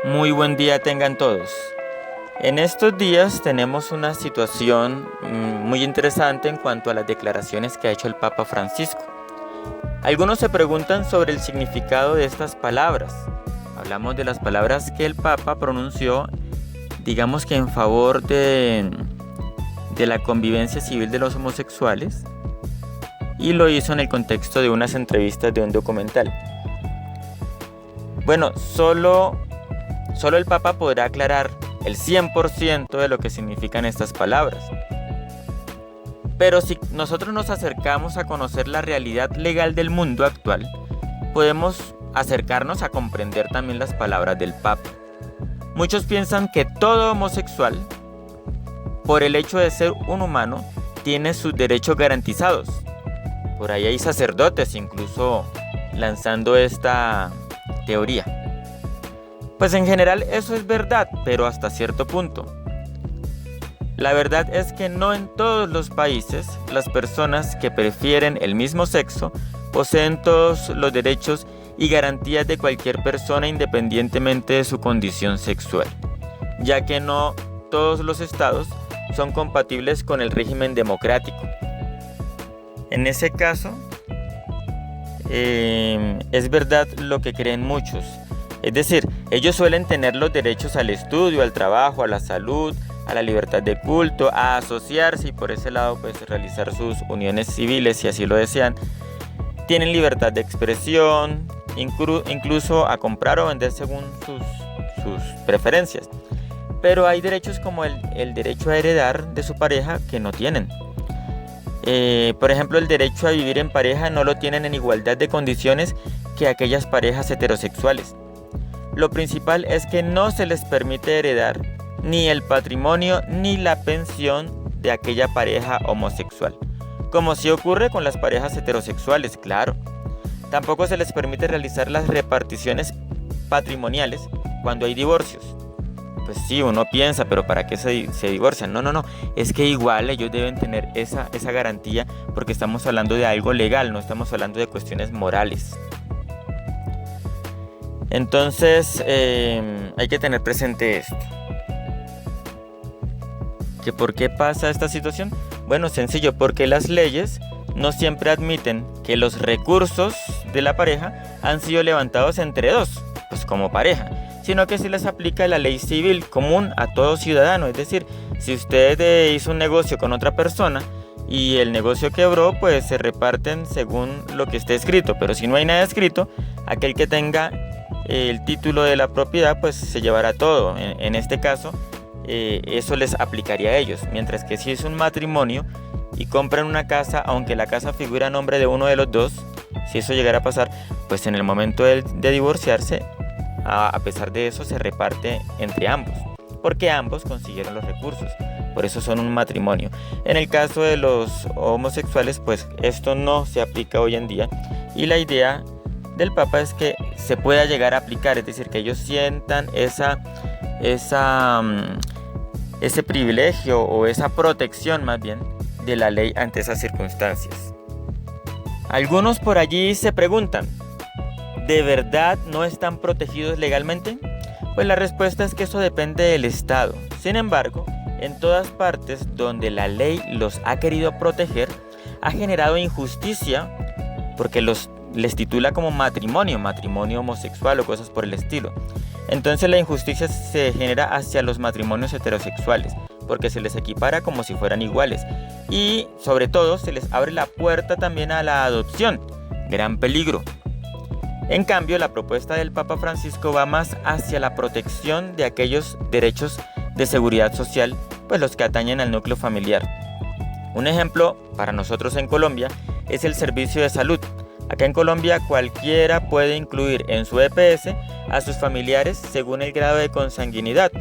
Muy buen día tengan todos. En estos días tenemos una situación muy interesante en cuanto a las declaraciones que ha hecho el Papa Francisco. Algunos se preguntan sobre el significado de estas palabras. Hablamos de las palabras que el Papa pronunció, digamos que en favor de la convivencia civil de los homosexuales, y lo hizo en el contexto de unas entrevistas de un documental. Bueno, solo el Papa podrá aclarar el 100% de lo que significan estas palabras. Pero si nosotros nos acercamos a conocer la realidad legal del mundo actual, podemos acercarnos a comprender también las palabras del Papa. Muchos piensan que todo homosexual, por el hecho de ser un humano, tiene sus derechos garantizados. Por ahí hay sacerdotes incluso lanzando esta teoría. Pues en general eso es verdad, pero hasta cierto punto. La verdad es que no en todos los países las personas que prefieren el mismo sexo poseen todos los derechos y garantías de cualquier persona independientemente de su condición sexual, ya que no todos los estados son compatibles con el régimen democrático. En ese caso, es verdad lo que creen muchos. Es decir, ellos suelen tener los derechos al estudio, al trabajo, a la salud, a la libertad de culto, a asociarse y por ese lado pues realizar sus uniones civiles si así lo desean. Tienen libertad de expresión, incluso a comprar o vender según sus preferencias. Pero hay derechos como el derecho a heredar de su pareja que no tienen. Por ejemplo, el derecho a vivir en pareja no lo tienen en igualdad de condiciones que aquellas parejas heterosexuales. Lo principal es que no se les permite heredar ni el patrimonio ni la pensión de aquella pareja homosexual, como sí ocurre con las parejas heterosexuales, claro. Tampoco se les permite realizar las reparticiones patrimoniales cuando hay divorcios. Pues sí, uno piensa, pero ¿para qué se divorcian? No, es que igual ellos deben tener esa garantía porque estamos hablando de algo legal, no estamos hablando de cuestiones morales. Entonces, hay que tener presente esto. ¿Que por qué pasa esta situación? Bueno, sencillo, porque las leyes no siempre admiten que los recursos de la pareja han sido levantados entre dos, pues como pareja, sino que se les aplica la ley civil común a todo ciudadano. Es decir, si usted hizo un negocio con otra persona y el negocio quebró, pues se reparten según lo que esté escrito, pero si no hay nada escrito, aquel que tenga el título de la propiedad pues se llevará todo. En este caso eso les aplicaría a ellos, mientras que si es un matrimonio y compran una casa, aunque la casa figura a nombre de uno de los dos, si eso llegara a pasar, pues en el momento de divorciarse, a pesar de eso se reparte entre ambos, porque ambos consiguieron los recursos, por eso son un matrimonio. En el caso de los homosexuales, pues esto no se aplica hoy en día, y la idea del Papa es que se pueda llegar a aplicar, es decir, que ellos sientan ese privilegio o esa protección más bien de la ley ante esas circunstancias. Algunos por allí se preguntan, ¿de verdad no están protegidos legalmente? Pues la respuesta es que eso depende del Estado. Sin embargo, en todas partes donde la ley los ha querido proteger, ha generado injusticia porque les titula como matrimonio homosexual o cosas por el estilo. Entonces la injusticia se genera hacia los matrimonios heterosexuales, porque se les equipara como si fueran iguales. Y sobre todo se les abre la puerta también a la adopción, gran peligro. En cambio, la propuesta del Papa Francisco va más hacia la protección de aquellos derechos de seguridad social, pues los que atañen al núcleo familiar. Un ejemplo para nosotros en Colombia es el servicio de salud. Acá en Colombia cualquiera puede incluir en su EPS a sus familiares según el grado de consanguinidad,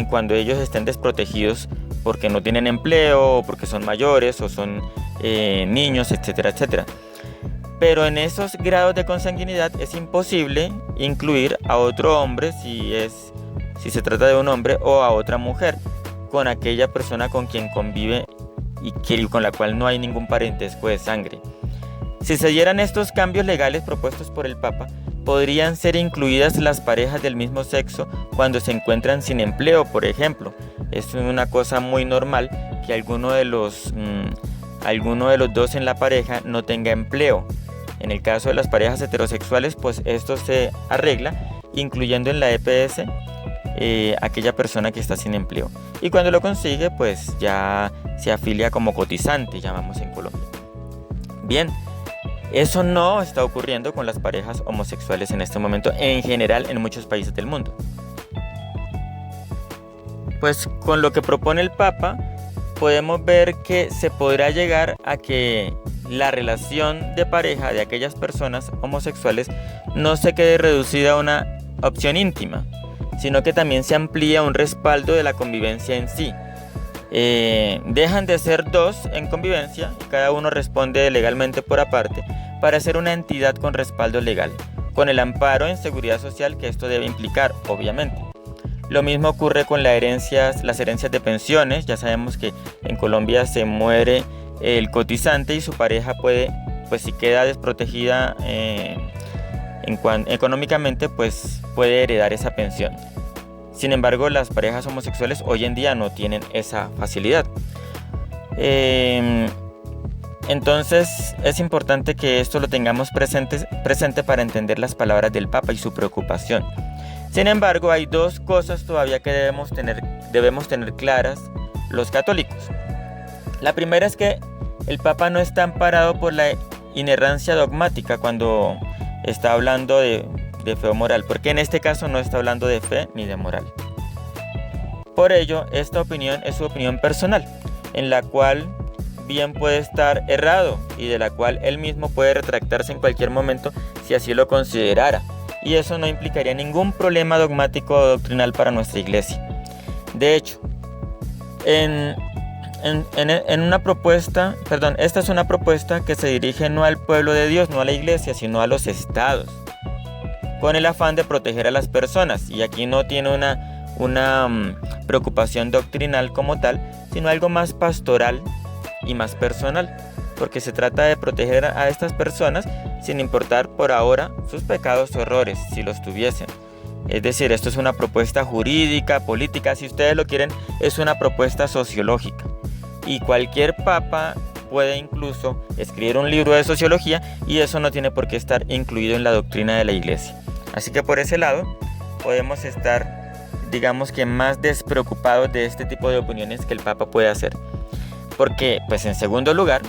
cuando ellos estén desprotegidos porque no tienen empleo, o porque son mayores o son niños, etcétera, etcétera. Pero en esos grados de consanguinidad es imposible incluir a otro hombre si se trata de un hombre, o a otra mujer, con aquella persona con quien convive y con la cual no hay ningún parentesco de sangre. Si se dieran estos cambios legales propuestos por el Papa, podrían ser incluidas las parejas del mismo sexo cuando se encuentran sin empleo, por ejemplo. Es una cosa muy normal que alguno de los dos en la pareja no tenga empleo. En el caso de las parejas heterosexuales, pues esto se arregla incluyendo en la EPS aquella persona que está sin empleo. Y cuando lo consigue, pues ya se afilia como cotizante, llamamos en Colombia. Bien, eso no está ocurriendo con las parejas homosexuales en este momento, en general en muchos países del mundo. Pues con lo que propone el Papa, podemos ver que se podrá llegar a que la relación de pareja de aquellas personas homosexuales no se quede reducida a una opción íntima, sino que también se amplía un respaldo de la convivencia en sí. Dejan de ser dos en convivencia, cada uno responde legalmente por aparte, para ser una entidad con respaldo legal, con el amparo en seguridad social que esto debe implicar, obviamente. Lo mismo ocurre con las herencias de pensiones. Ya sabemos que en Colombia se muere el cotizante y su pareja puede, pues si queda desprotegida económicamente, pues puede heredar esa pensión. Sin embargo, las parejas homosexuales hoy en día no tienen esa facilidad. Entonces es importante que esto lo tengamos presente para entender las palabras del Papa y su preocupación. Sin embargo, hay dos cosas todavía que debemos tener claras los católicos. La primera es que el Papa no está amparado por la inerrancia dogmática cuando está hablando de fe o moral, porque en este caso no está hablando de fe ni de moral. Por ello, esta opinión es su opinión personal, en la cual bien puede estar errado y de la cual él mismo puede retractarse en cualquier momento si así lo considerara. Y eso no implicaría ningún problema dogmático o doctrinal para nuestra iglesia. De hecho, esta es una propuesta que se dirige no al pueblo de Dios, no a la iglesia, sino a los estados, con el afán de proteger a las personas. Y aquí no tiene una preocupación doctrinal como tal, sino algo más pastoral y más personal, porque se trata de proteger a estas personas sin importar por ahora sus pecados o errores, si los tuviesen. Es decir, esto es una propuesta jurídica, política, si ustedes lo quieren, es una propuesta sociológica. Y cualquier papa puede incluso escribir un libro de sociología y eso no tiene por qué estar incluido en la doctrina de la iglesia. Así que por ese lado podemos estar, digamos que más despreocupados de este tipo de opiniones que el Papa puede hacer. Porque, pues en segundo lugar,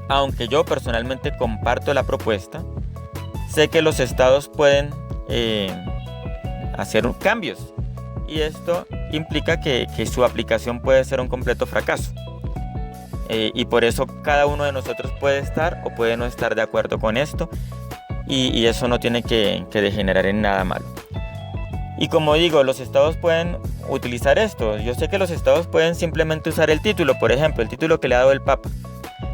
aunque yo personalmente comparto la propuesta, sé que los estados pueden hacer cambios y esto implica que su aplicación puede ser un completo fracaso. Y por eso cada uno de nosotros puede estar o puede no estar de acuerdo con esto y eso no tiene que degenerar en nada malo. Y como digo, los estados pueden utilizar esto. Yo sé que los estados pueden simplemente usar el título, por ejemplo, el título que le ha dado el Papa,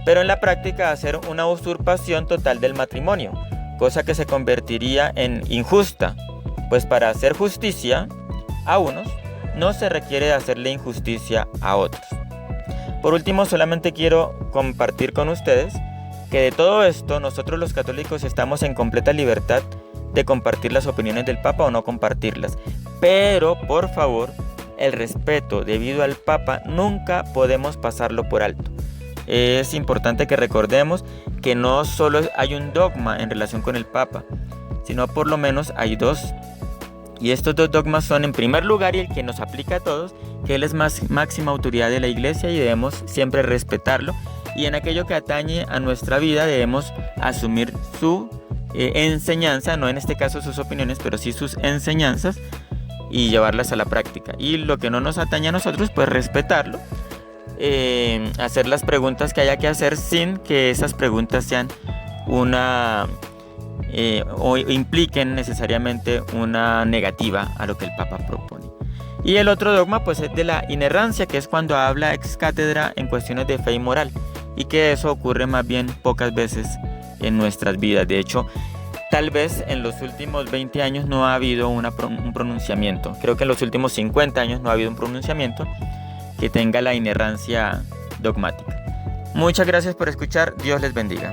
pero en la práctica hacer una usurpación total del matrimonio, cosa que se convertiría en injusta, pues para hacer justicia a unos no se requiere de hacerle injusticia a otros. Por último, solamente quiero compartir con ustedes que de todo esto nosotros los católicos estamos en completa libertad de compartir las opiniones del Papa o no compartirlas, pero por favor, el respeto debido al Papa nunca podemos pasarlo por alto. Es importante que recordemos que no solo hay un dogma en relación con el Papa, sino por lo menos hay dos. Y estos dos dogmas son, en primer lugar, y el que nos aplica a todos, que él es máxima autoridad de la iglesia y debemos siempre respetarlo. Y en aquello que atañe a nuestra vida debemos asumir su enseñanza, no en este caso sus opiniones, pero sí sus enseñanzas y llevarlas a la práctica. Y lo que no nos atañe a nosotros, pues respetarlo, hacer las preguntas que haya que hacer sin que esas preguntas sean o impliquen necesariamente una negativa a lo que el Papa propone. Y el otro dogma pues es de la inerrancia, que es cuando habla ex cátedra en cuestiones de fe y moral, y que eso ocurre más bien pocas veces en nuestras vidas. De hecho, tal vez en los últimos 20 años no ha habido un pronunciamiento. Creo que en los últimos 50 años no ha habido un pronunciamiento que tenga la inerrancia dogmática. Muchas gracias por escuchar. Dios les bendiga.